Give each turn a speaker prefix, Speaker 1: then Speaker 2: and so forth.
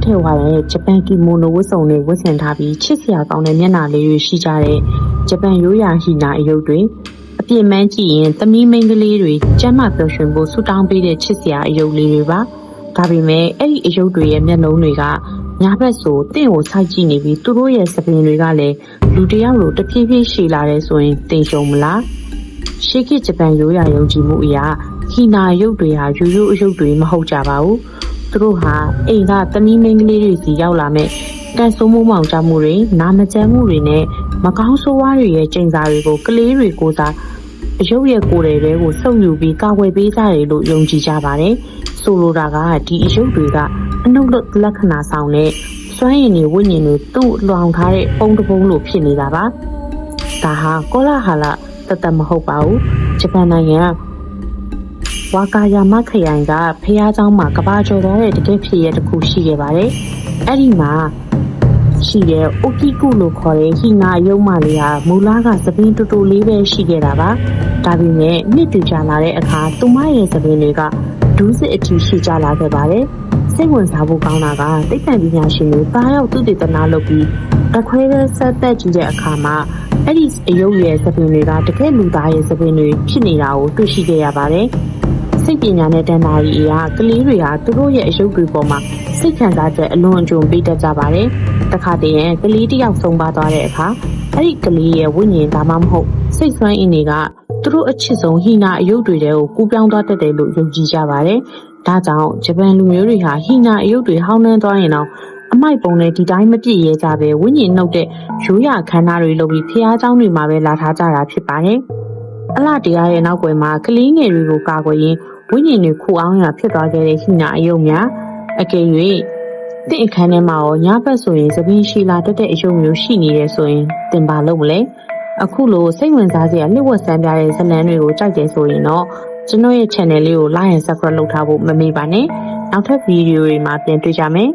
Speaker 1: ထည့်သွားတဲ့ဂျပန်ကီမိုနိုဝတ်စုံတွေဝတ်ဆင်ထားပြီးချစ်စရာကောင်းတဲ့မျက်နှာလေးတွေရှိကြတဲ့ဂျပန်ရိုးရာဟီနာအယုတ်တွေအပြည့်မှန်းကြည့်ရင်သမီးမိန်းကလေးတွေကျမ်းမာပျော်ရွှင်ဖို့ဆူတောင်းပေးတဲ့ချစ်စရာအယုတ်လေးတွေပါဒါပေမဲ့အဲ့ဒီအယုတ်တွေရဲ့မျက်လုံးတွေကညာဘက်ဆိုတင့်ကိုစိုက်ကြည့်နေပြီးသူတို့ရဲ့သပင်တွေကလည်းလူတစ်ယောက်လိုတဖြည်းဖြည်းရှည်လာတယ်ဆိုရင်တင်ရှုံမလားရှေးခေတ်ဂျပန်ရိုးရာယုံကြည်မှုအရာဟီနာရုပ်တွေဟာရိုးရိုးအယုတ်တွေမဟုတ်ကြပါဘူးသူတို့ဟာအိမ်ကသမီးမိန်းကလေးတွေစီရောက်လာမဲ့ကန်ဆိုးမိုးမောင်ကြမှုတွေနာမကျန်းမှုတွေနဲ့မကောင်းဆိုးဝါးတွေရဲ့ကျိန်စာတွေကိုကလေးတွေကိုသာအယုတ်ရဲ့ကိုယ်တွေကိုစုပ်ယူပြီးကာဝယ်ပေးကြတယ်လို့ယုံကြည်ကြပါတယ်ဆိုလိုတာကဒီအယုတ်တွေကအနုလက္ခဏာဆောင်တဲ့စွမ်းရည်တွေဝိညာဉ်တွေသူ့လွှမ်းထားတဲ့ပုံတစ်ပုံလိုဖြစ်နေတာပါဒါဟာကောလာဟာလတမဟုတ်ပါဘူးဂျပန်နိုင်ငံဝါကာယာမခရိုင်ကဖះเจ้าမှာကဘာကျော်သွားတဲ့တကယ်ဖြစ်ရတစ်ခုရှိခဲ့ပါတယ်အဲ့ဒီမှာရှိတဲ့အိုကီကုလို့ခေါ်တဲ့ဟီနာရုံးမလေးဟာမူလကသပင်းတူတူလေးပဲရှိခဲ့တာပါဒါပေမဲ့နှစ်တူကြလာတဲ့အခါသူမရဲ့သပင်းတွေကဒူးစစ်အထိရှိကြလာခဲ့ပါတယ်စိတ်ဝင်စားဖို့ကောင်းတာကသိပ္ပံပညာရှင်တွေတားရောက်သူတည်တနာလုပ်ပြီးတခွဲတဲ့ဆက်သက်ကြည့်တဲ့အခါမှာအဲ့ဒီအယုတ်ရဲ့သပင်တွေကတကယ်လူသားရဲ့သပင်တွေဖြစ်နေတာကိုတွေ့ရှိခဲ့ရပါတယ်စိတ်ပညာနဲ့တန်တာကြီးအရာကလေးတွေဟာသူတို့ရဲ့အယုတ်တွေပေါ်မှာစိတ်ခံစားချက်အလွန်အကျွံပေးတတ်ကြပါတယ်တခါတည်းရင်ကလေးတစ်ယောက်ဆုံးပါသွားတဲ့အခါအဲ့ဒီကလေးရဲ့ဝိညာဉ်ဒါမှမဟုတ်စိတ်ဆွမ်းအင်းတွေကသူတို့အချစ်ဆုံးဟီနာအယုတ်တွေတဲကိုကူးပြောင်းသွားတတ်တယ်လို့ယုံကြည်ကြပါတယ်ဒါကြောင့်ဂျပန်လူမျိုးတွေဟာဟီနာအယုတ်တွေဟောင်းနှမ်းသွားရင်တော့အမိုက်ပုံနဲ့ဒီတိုင်းမပြည့်ရဲကြပဲဝိညာဉ်နှုတ်တဲ့ရိုးရာခန္ဓာတွေလုပ်ပြီးဖះเจ้าတွေမှာပဲလာထားကြတာဖြစ်ပါတယ်အလှတရားရဲ့နောက်ွယ်မှာကလေးငယ်တွေကိုကာကွယ်ရင်းဝိညာဉ်တွေခူအောင်ရဖြစ်သွားခဲ့တဲ့ဟိနာအယုတ်များအကယ်၍တင့်အခန်းထဲမှာရောညဘက်ဆိုရင်သပင်းရှည်လာတတ်တဲ့အယုတ်မျိုးရှိနေတယ်ဆိုရင်သင်ပါလို့မလဲအခုလိုစိတ်ဝင်စားစရာလျှို့ဝှက်စမ်းပြတဲ့ဇာတ်လမ်းတွေကိုကြိုက်တယ်ဆိုရင်တော့ကျွန်တော်ရဲ့ channel လေးကို like and subscribe လုပ်ထားဖို့မမေ့ပါနဲ့နောက်ထပ်ဗီဒီယိုတွေမှာပြန်တွေ့ကြမယ်